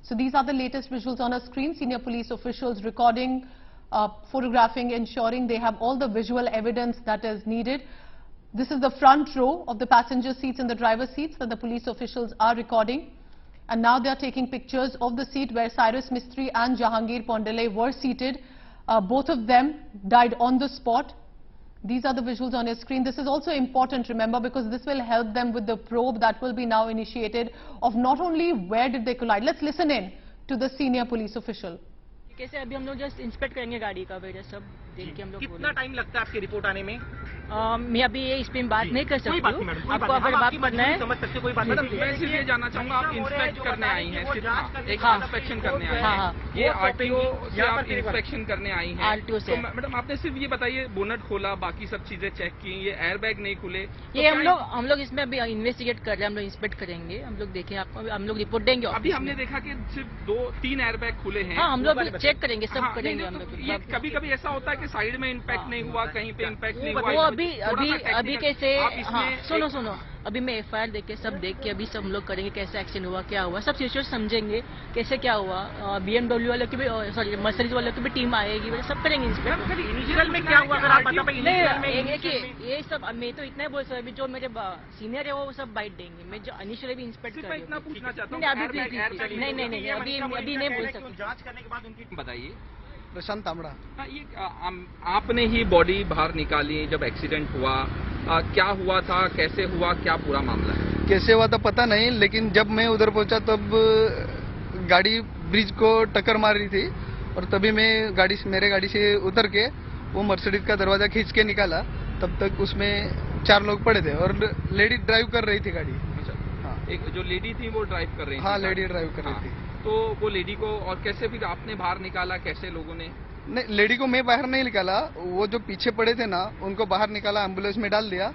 So these are the latest visuals on our screen. Senior police officials recording, photographing, ensuring they have all the visual evidence that is needed. This is the front row of the passenger seats and the driver seats that the police officials are recording. And now they are taking pictures of the seat where Cyrus Mistry and Jahangir Pandole were seated. Both of them died on the spot. These are the visuals on your screen. This is also important, remember, because this will help them with the probe that will be now initiated of not only where did they collide. Let's listen in to the senior police official. कैसे अभी हम लोग just inspect करेंगे गाड़ी का वजह सब देख के हम लोग कितना टाइम लगता है आपकी रिपोर्ट आने में? मैं अभी ये इस पे बात नहीं कर सकती हूँ। आपको अगर बात करना है समझ सकते कोई बात नहीं। मैं सिर्फ ये जानना चाहूंगा, आप इंस्पेक्ट करने आई हैं, सिर्फ एक इंस्पेक्शन करने आई हैं। ये आरटीओ से आप इंस्पेक्शन करने आई हैं। आरटीओ से। मैडम आपने सिर्फ ये बताइए, बोनट खोला, बाकी सब चीजें चेक की, ये एयर बैग नहीं खुले? ये हम लोग इसमें अभी इन्वेस्टिगेट कर रहे हैं, हम लोग इंस्पेक्ट करेंगे, हम लोग देखें, आपको हम लोग रिपोर्ट देंगे। अभी हमने देखा कि सिर्फ 2-3 एयर बैग खुले हैं। हाँ, हम लोग चेक करेंगे, सब करेंगे हम लोग। ये कभी कभी ऐसा होता है कि साइड में इम्पैक्ट नहीं हुआ, कहीं पे इम्पैक्ट नहीं हुआ। वो अभी कैसे, हाँ सुनो अभी मैं एफआईआर देख के सब देख के अभी सब लोग करेंगे, कैसे एक्शन हुआ, क्या हुआ, सब सिचुएशन समझेंगे, कैसे क्या हुआ। बीएमडब्ल्यू वालों की भी, सॉरी मर्सिडीज वालों की भी टीम आएगी, सब करेंगे इनिशियल में क्या हुआ, अगर आप बता पाएं। ये सब मैं तो इतना ही बोल सकता हूँ, जो मेरे सीनियर है वो सब बाइट देंगे। मैं जो इनिशियली भी इंस्पेक्ट कर इतना पूछना चाहता हूँ। नहीं अभी नहीं बोल सकता। जांच करने के बाद उनकी बताइए। प्रशांत तामड़ा। ये आपने ही बॉडी बाहर निकाली जब एक्सीडेंट हुआ, क्या हुआ था, कैसे हुआ, क्या पूरा मामला है? कैसे हुआ था पता नहीं, लेकिन जब मैं उधर पहुंचा तब गाड़ी ब्रिज को टक्कर मार रही थी और तभी मैं मेरे गाड़ी से उतर के वो मर्सिडीज का दरवाजा खींच के निकाला। तब तक उसमें 4 लोग पड़े थे और लेडी ड्राइव कर रही थी गाड़ी। अच्छा, हाँ। एक जो लेडी थी वो ड्राइव कर रही थी? हाँ, लेडी ड्राइव कर रही थी। तो वो लेडी को और कैसे फिर आपने बाहर निकाला, कैसे लोगों ने? नहीं, लेडी को मैं बाहर नहीं निकाला, वो जो पीछे पड़े थे ना उनको बाहर निकाला, एम्बुलेंस में डाल दिया।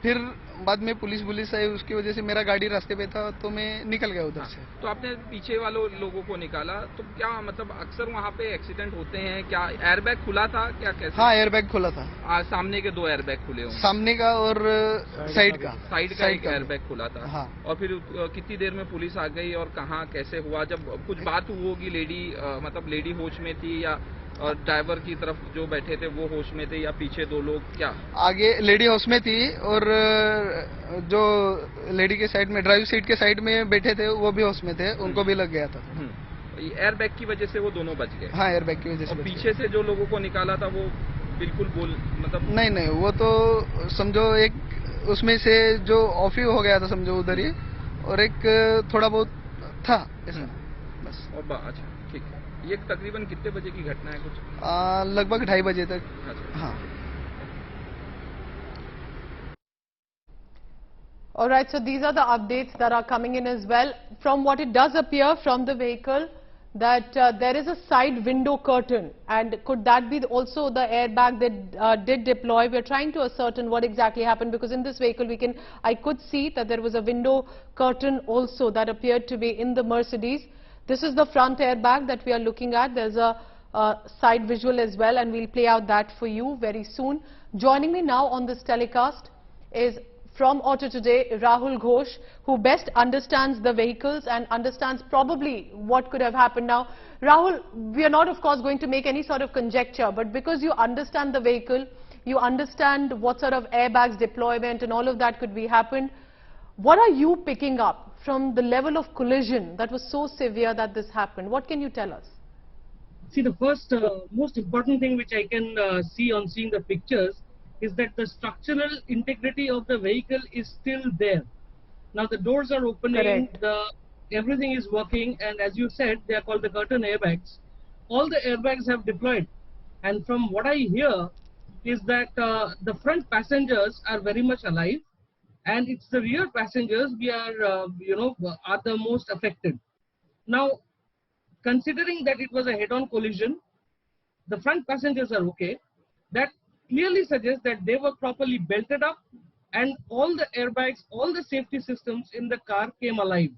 फिर बाद में पुलिस आई, उसकी वजह से मेरा गाड़ी रास्ते पे था तो मैं निकल गया उधर से। तो आपने पीछे वालों लोगों को निकाला, तो क्या मतलब अक्सर वहाँ पे एक्सीडेंट होते हैं, क्या एयरबैग खुला था, क्या कैसे? हाँ, एयरबैग खुला था। सामने के 2 एयरबैग खुले होंगे? सामने का और साइड का एक एयरबैग खुला था। हाँ। और फिर कितनी देर में पुलिस आ गई और कहाँ कैसे हुआ? जब कुछ बात होगी, लेडी मतलब लेडी होश में थी या और ड्राइवर की तरफ जो बैठे थे वो होश में थे या पीछे 2 लोग? क्या आगे लेडी होश में थी और जो लेडी के साइड में, ड्राइव सीट के साइड में बैठे थे वो भी होश में थे, उनको भी लग गया था। एयर बैग की वजह से वो दोनों बच गए? हाँ, एयर बैग की वजह से। पीछे से जो लोगों को निकाला था वो बिल्कुल मतलब नहीं, वो तो समझो एक उसमें से जो ऑफ ही हो गया था समझो उधर ही, और एक थोड़ा बहुत था ऐसा बस। और अच्छा, ठीक है। ये तकरीबन कितने बजे की घटना है कुछ? लगभग 2:30 बजे तक। हाँ। All right, so these are the updates that are coming in as well. From what it does appear from the vehicle that there is a side window curtain, and could that be also the airbag that did deploy? We're trying to ascertain what exactly happened, because in this vehicle I could see that there was a window curtain also that appeared to be in the Mercedes. This is the front airbag that we are looking at. There's a side visual as well, and we'll play out that for you very soon. Joining me now on this telecast is from Auto Today, Rahul Ghosh, who best understands the vehicles and understands probably what could have happened. Now, Rahul, we are not of course going to make any sort of conjecture, but because you understand the vehicle, you understand what sort of airbags deployment and all of that could be happened. What are you picking up from the level of collision that was so severe that this happened? What can you tell us? See, the first most important thing which I can see on seeing the pictures is that the structural integrity of the vehicle is still there. Now the doors are opening, everything is working, and as you said, they are called the curtain airbags. All the airbags have deployed, and from what I hear is that the front passengers are very much alive, and it's the rear passengers we are are the most affected. Now, considering that it was a head-on collision, the front passengers are okay. That clearly suggests that they were properly belted up, and all the airbags, all the safety systems in the car came alive.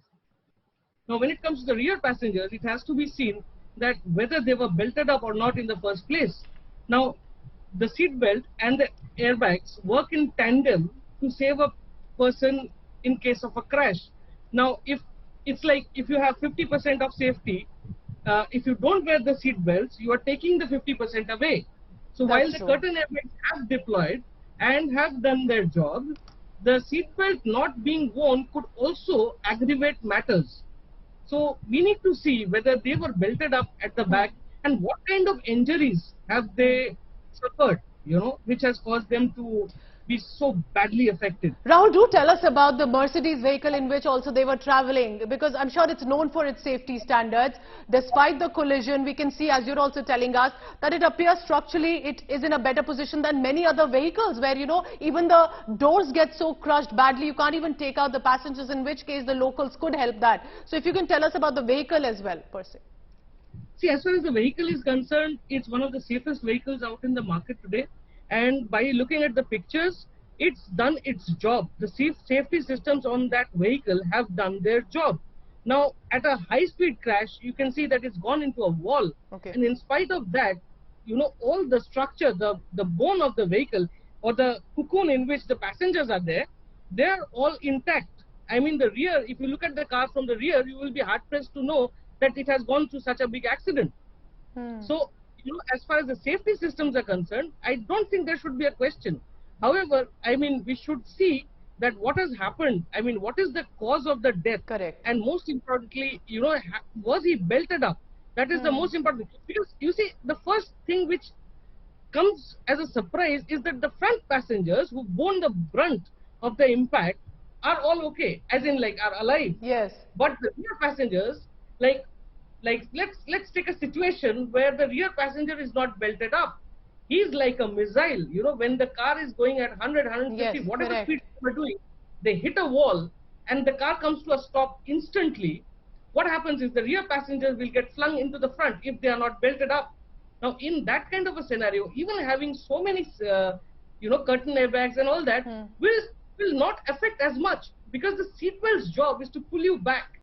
Now, when it comes to the rear passengers, it has to be seen that whether they were belted up or not in the first place. Now, the seat belt and the airbags work in tandem to save a person in case of a crash. Now, if it's like if you have 50% of safety, if you don't wear the seat belts, you are taking the 50% away. So while the true. curtain airbags have deployed and have done their job, the seat belt not being worn could also aggravate matters. So we need to see whether they were belted up at the back and what kind of injuries have they suffered, you know, which has caused them to be so badly affected. Rahul, do tell us about the Mercedes vehicle in which also they were traveling, because I'm sure it's known for its safety standards. Despite the collision, we can see, as you're also telling us, that it appears structurally it is in a better position than many other vehicles where, you know, even the doors get so crushed badly, you can't even take out the passengers, in which case the locals could help that. So if you can tell us about the vehicle as well, per se. See, as far as the vehicle is concerned, it's one of the safest vehicles out in the market today. And by looking at the pictures, it's done its job. The safety systems on that vehicle have done their job. Now, at a high-speed crash, you can see that it's gone into a wall. Okay. And in spite of that, you know, all the structure, the bone of the vehicle or the cocoon in which the passengers are there, they're all intact. I mean, the rear, if you look at the car from the rear, you will be hard-pressed to know that it has gone through such a big accident. So, you know, as far as the safety systems are concerned, I don't think there should be a question. However, I mean, we should see that what has happened. I mean, what is the cause of the death? Correct. And most importantly, you know, was he belted up? That is the most important. Because you see, the first thing which comes as a surprise is that the front passengers who borne the brunt of the impact are all okay, as in like are alive. Yes. But the rear passengers, like let's take a situation where the rear passenger is not belted up. He's like a missile, you know, when the car is going at 100, 150, Yes, whatever correct. speed they were doing, they hit a wall and the car comes to a stop instantly. What happens is the rear passengers will get flung into the front if they are not belted up. Now, in that kind of a scenario, even having so many, you know, curtain airbags and all that will not affect as much, because the seatbelt's job is to pull you back.